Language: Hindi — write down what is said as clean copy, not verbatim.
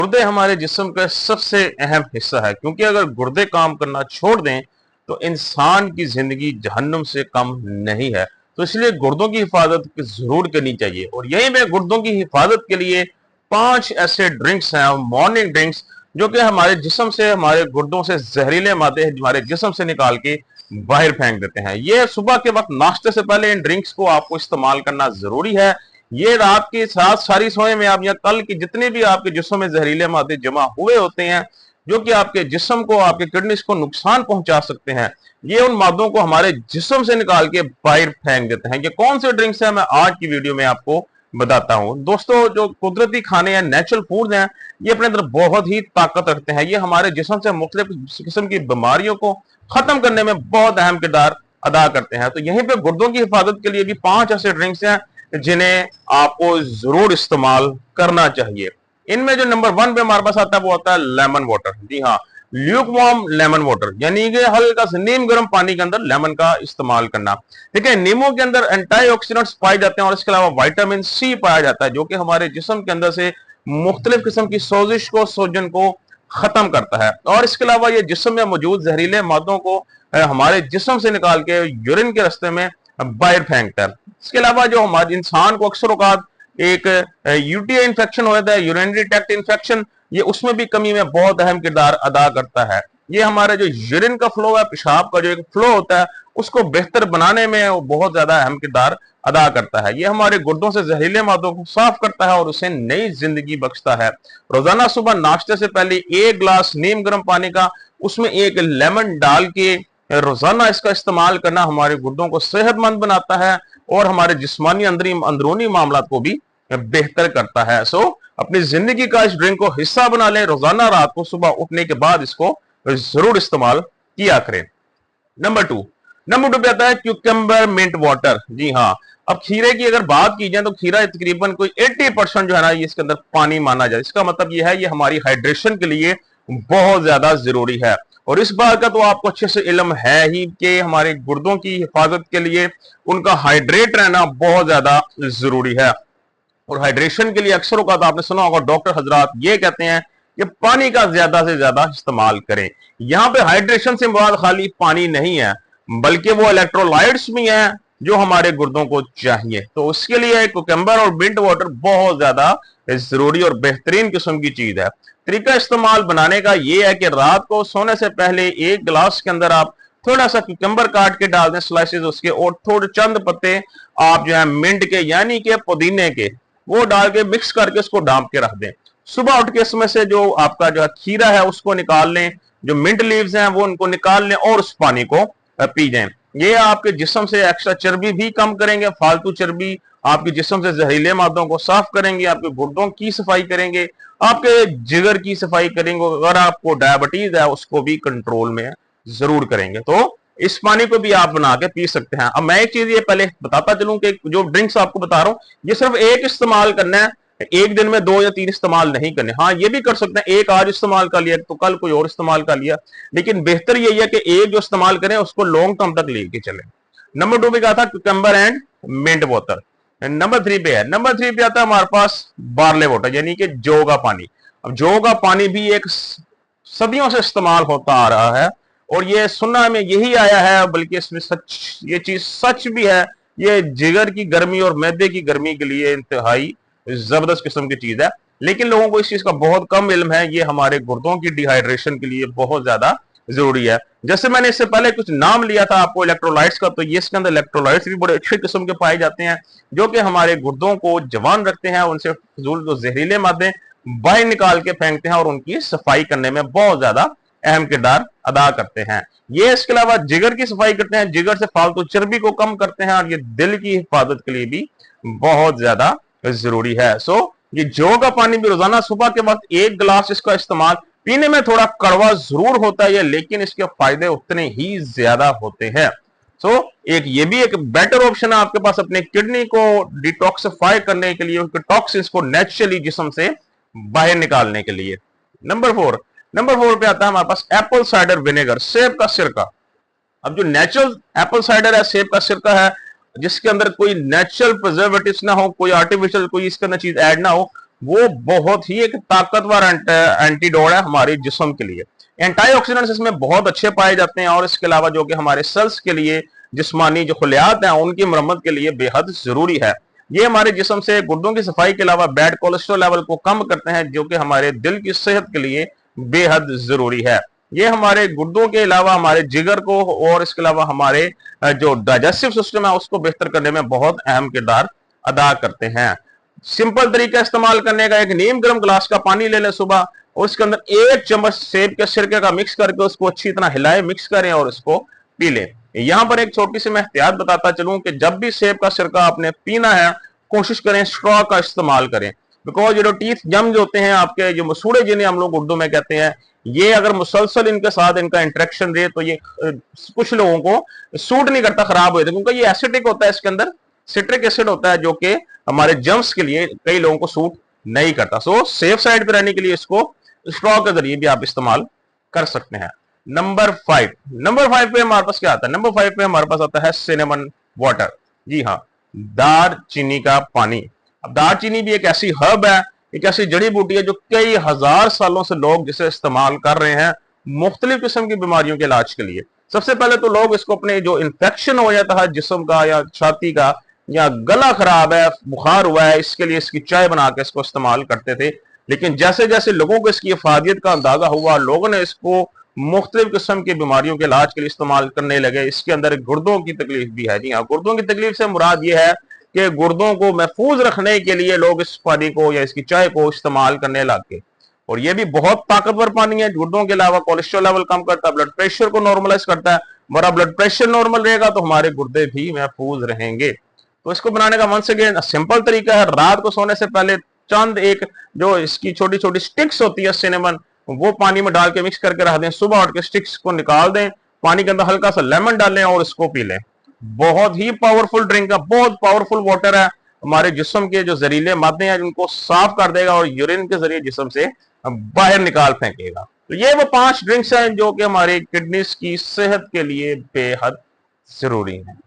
गुर्दे हमारे जिस्म का सबसे अहम हिस्सा है, क्योंकि अगर गुर्दे काम करना छोड़ दें तो इंसान की जिंदगी जहन्नुम से कम नहीं है। तो इसलिए गुर्दों की हिफाजत जरूर करनी चाहिए। और यहीं पे गुर्दों की हिफाजत के लिए 5 ऐसे ड्रिंक्स हैं, मॉर्निंग ड्रिंक्स, जो कि हमारे जिस्म से, हमारे गुर्दों से जहरीले मादे हमारे जिस्म से निकाल के बाहर फेंक देते हैं। ये सुबह के वक्त नाश्ते से पहले इन ड्रिंक्स को आपको इस्तेमाल करना जरूरी है। ये रात के साथ सारी सोए में आप या कल की जितने भी आपके जिस्म में जहरीले मादे जमा हुए होते हैं, जो कि आपके जिस्म को, आपके किडनीज को नुकसान पहुंचा सकते हैं, ये उन मादों को हमारे जिस्म से निकाल के बाहर फेंक देते हैं। ये कौन से ड्रिंक्स हैं, मैं आज की वीडियो में आपको बताता हूं। दोस्तों, जो कुदरती खाने हैं, नेचुरल फूड हैं, ये अपने अंदर बहुत ही ताकत रखते हैं। ये हमारे जिस्म से मुख्तलिफ किस्म की बीमारियों को खत्म करने में बहुत अहम किरदार अदा करते हैं। तो यहीं पे गुर्दों की हिफाजत के लिए भी 5 ऐसे ड्रिंक्स हैं जिन्हें आपको जरूर इस्तेमाल करना चाहिए। इनमें जो नंबर 1 पे हमारे पास आता है वो आता है लेमन वाटर। जी हाँ, ल्यूक वार्म लेमन वाटर, यानी कि हल्का सा नीम गर्म पानी के अंदर लेमन का इस्तेमाल करना। देखिए, नींबू के अंदर एंटीऑक्सीडेंट्स पाए जाते हैं और इसके अलावा विटामिन सी पाया जाता है, जो कि हमारे जिस्म के अंदर से मुख्तलिफ किस्म की सोजिश को, सोजन को खत्म करता है। और इसके अलावा ये जिस्म में मौजूद जहरीले मादों को हमारे जिस्म से निकाल के यूरिन के रास्ते में बाहर फेंकता है। इसके अलावा जो हमारे इंसान को अक्सर औकात एक यूटीआई इन्फेक्शन हो जाता है, यूरिनरी ट्रैक्ट इन्फेक्शन, ये उसमें भी कमी में बहुत अहम किरदार अदा करता है। ये हमारा जो यूरिन का फ्लो है, पेशाब का जो एक फ्लो होता है, उसको बेहतर बनाने में वो बहुत ज्यादा अहम किरदार अदा करता है। ये हमारे गुर्दों से जहरीले मादों को साफ करता है और उसे नई जिंदगी बख्शता है। रोजाना सुबह नाश्ते से पहले 1 गिलास नीम गर्म पानी का, उसमें 1 लेमन डाल के रोजाना इसका इस्तेमाल करना हमारे गुर्दों को सेहतमंद बनाता है और हमारे जिस्मानी अंदरूनी मामला को भी बेहतर करता है। सो अपनी जिंदगी का इस ड्रिंक को हिस्सा बना लें। रोजाना रात को सुबह उठने के बाद इसको जरूर इस्तेमाल किया करें। नंबर 2 पे आता है क्यूकम्बर मिंट वाटर। जी हाँ, अब खीरे की अगर बात की जाए तो खीरा तकरीबन कोई 80% जो है ना, ये इसके अंदर पानी माना जाए। इसका मतलब ये है, ये हमारी हाइड्रेशन के लिए बहुत ज्यादा जरूरी है। और इस बात का तो आपको अच्छे से इल्म है ही कि हमारे गुर्दों की हिफाजत के लिए उनका हाइड्रेट रहना बहुत ज्यादा जरूरी है। और हाइड्रेशन के लिए अक्सर औकात आपने सुना होगा, डॉक्टर हजरात ये कहते हैं कि पानी का ज्यादा से ज्यादा इस्तेमाल करें। यहां पे हाइड्रेशन से मुराद खाली पानी नहीं है, बल्कि वो इलेक्ट्रोलाइट्स भी हैं जो हमारे गुर्दों को चाहिए। तो उसके लिए कुकम्बर और मिंट वाटर बहुत ज्यादा जरूरी और बेहतरीन किस्म की चीज है। तरीका इस्तेमाल बनाने का ये है कि रात को सोने से पहले 1 गिलास के अंदर आप थोड़ा सा कुकम्बर काट के डाल दें, स्लाइसेस उसके, और थोड़े चंद पत्ते आप जो है मिंट के यानी कि पुदीने के, वो डाल के मिक्स करके उसको डांप के रख दें। सुबह उठ के इसमें से जो आपका जो खीरा है उसको निकाल लें, जो मिंट लीव्स हैं वो उनको निकाल लें और उस पानी को पी जाएं। ये आपके जिस्म से एक्स्ट्रा चर्बी भी कम करेंगे, फालतू चर्बी आपके जिस्म से जहरीले मादों को साफ करेंगे, आपके गुर्दों की सफाई करेंगे, आपके जिगर की सफाई करेंगे, अगर आपको डायबिटीज है उसको भी कंट्रोल में जरूर करेंगे। तो इस पानी को भी आप बना के पी सकते हैं। अब मैं एक चीज ये पहले बताता चलूं कि जो ड्रिंक्स आपको बता रहा हूं, ये सिर्फ एक इस्तेमाल करना है, एक दिन में 2 या 3 इस्तेमाल नहीं करने। हाँ, ये भी कर सकते हैं, एक आज इस्तेमाल कर लिया तो कल कोई और इस्तेमाल कर लिया, लेकिन बेहतर यही है कि एक जो इस्तेमाल करें उसको लॉन्ग टर्म तक लेके चले। नंबर 2 पे कहा था cucumber and mint water. Number 3 पे है, नंबर 3 पे आता है हमारे पास बार्ले वाटर, यानी कि जौ का पानी। अब जौ का पानी भी एक सदियों से इस्तेमाल होता आ रहा है और ये सुनना में यही आया है, बल्कि इसमें सच, ये चीज सच भी है, ये जिगर की गर्मी और मैदे की गर्मी के लिए इंतहाई जबरदस्त किस्म की चीज है। लेकिन लोगों को इस चीज का बहुत कम इल्म है। ये हमारे गुर्दों की डिहाइड्रेशन के लिए बहुत ज्यादा जरूरी है। जैसे मैंने इससे पहले कुछ नाम लिया था आपको इलेक्ट्रोलाइट्स का, तो ये इसके अंदर इलेक्ट्रोलाइट्स भी बड़े अच्छे किस्म के पाए जाते हैं, जो कि हमारे गुर्दों को जवान रखते हैं, उनसे फजूल जो जहरीले मादे बाहर निकाल के फेंकते हैं और उनकी सफाई करने में बहुत ज्यादा अहम किरदार अदा करते हैं। ये इसके अलावा जिगर की सफाई करते हैं, जिगर से फालतू चर्बी को कम करते हैं और ये दिल की हिफाजत के लिए भी बहुत ज्यादा जरूरी है। सो ये जौ का पानी भी रोजाना सुबह के वक्त 1 गिलास इसका इस्तेमाल, पीने में थोड़ा कड़वा जरूर होता है ये, लेकिन इसके फायदे उतने ही ज्यादा होते हैं। सो एक ये भी एक बेटर ऑप्शन है आपके पास अपने किडनी को डिटॉक्सिफाई करने के लिए, उनके टॉक्सिन्स को नेचुरली जिस्म से बाहर निकालने के लिए। नंबर 4 पे आता है हमारे पास एप्पल साइडर विनेगर, सेब का सिरका। अब जो नेचुरल एप्पल साइडर है, सेब का सिरका है, जिसके अंदर कोई नेचुरल प्रिजर्वेटिव्स ना हो, कोई आर्टिफिशियल कोई इसके अंदर चीज ऐड ना हो, वो बहुत ही एक ताकतवर एंटीडोट है हमारे जिस्म के लिए। एंटीऑक्सीडेंट्स इसमें बहुत अच्छे पाए जाते हैं और इसके अलावा जो कि हमारे सेल्स के लिए, जिस्मानी जो खलियात हैं उनकी मरम्मत के लिए बेहद जरूरी है। ये हमारे जिस्म से गुर्दों की सफाई के अलावा बैड कोलेस्ट्रॉल लेवल को कम करते हैं, जो कि हमारे दिल की सेहत के लिए बेहद जरूरी है। ये हमारे गुर्दों के अलावा हमारे जिगर को और इसके अलावा हमारे जो डाइजेस्टिव सिस्टम है उसको बेहतर करने में बहुत अहम किरदार अदा करते हैं। सिंपल तरीका इस्तेमाल करने का, एक नीम गर्म गिलास का पानी ले लें सुबह और उसके अंदर 1 चम्मच सेब के सिरके का मिक्स करके उसको अच्छी तरह हिलाएं, मिक्स करें और उसको पी लें। यहां पर एक छोटी सी मैं एहतियात बताता चलूं कि जब भी सेब का सिरका आपने पीना है, कोशिश करें स्ट्रॉ का इस्तेमाल करें, बिकॉज ये जो टीथ जम्स होते हैं आपके, जो मसूड़े जिन्हें हम लोग उर्दू में कहते हैं, ये अगर मुसलसल इनके साथ इनका इंटरेक्शन रहे तो ये कुछ लोगों को सूट नहीं करता, खराब हो जाता है, क्योंकि ये एसिडिक होता है, इसके अंदर सिट्रिक एसिड होता है जो कि हमारे जम्स के लिए कई लोगों को सूट नहीं करता। सो सेफ साइड पे रहने के लिए इसको स्ट्रॉ के जरिए भी आप इस्तेमाल कर सकते हैं। नंबर 5 पे हमारे पास क्या आता है? नंबर 5 पे हमारे पास आता है सिनेमन वाटर। जी हाँ, दार चीनी का पानी। अब दार चीनी भी एक ऐसी हर्ब है, एक ऐसी जड़ी बूटी है जो कई हजार सालों से लोग जिसे इस्तेमाल कर रहे हैं मुख्तलिफ किस्म की बीमारियों के इलाज के लिए। सबसे पहले तो लोग इसको अपने जो इन्फेक्शन हो जाता है जिस्म का या छाती का, या गला खराब है, बुखार हुआ है, इसके लिए इसकी चाय बना के इसको इस्तेमाल करते थे। लेकिन जैसे जैसे लोगों को इसकी अफादियत का अंदाजा हुआ, लोगों ने इसको मुख्तलिफ किस्म की बीमारियों के इलाज के लिए इस्तेमाल करने लगे। इसके अंदर गुर्दों की तकलीफ भी है। जी हाँ, गुर्दों की तकलीफ से मुराद ये है कि गुर्दों को महफूज रखने के लिए लोग इस पानी को या इसकी चाय को इस्तेमाल करने लगे। और ये भी बहुत ताकतवर पानी है। गुर्दों के अलावा कोलेस्ट्रॉल लेवल कम करता है, ब्लड प्रेशर को नॉर्मलाइज करता है। हमारा ब्लड प्रेशर नॉर्मल रहेगा तो हमारे गुर्दे भी महफूज रहेंगे। तो इसको बनाने का वंस अगेन सिंपल तरीका है, रात को सोने से पहले चंद एक जो इसकी छोटी छोटी स्टिक्स होती है सिनेमन, वो पानी में डाल के मिक्स करके रख दें। सुबह उठ के स्टिक्स को निकाल दें, पानी के अंदर हल्का सा लेमन डालें और इसको पी लें। बहुत ही पावरफुल ड्रिंक है, बहुत पावरफुल वाटर है। हमारे जिस्म के जो जहरीले मादे हैं उनको साफ कर देगा और यूरिन के जरिए जिस्म से बाहर निकाल फेंकेगा। तो ये वो 5 ड्रिंक्स हैं जो कि हमारे किडनीज की सेहत के लिए बेहद जरूरी हैं।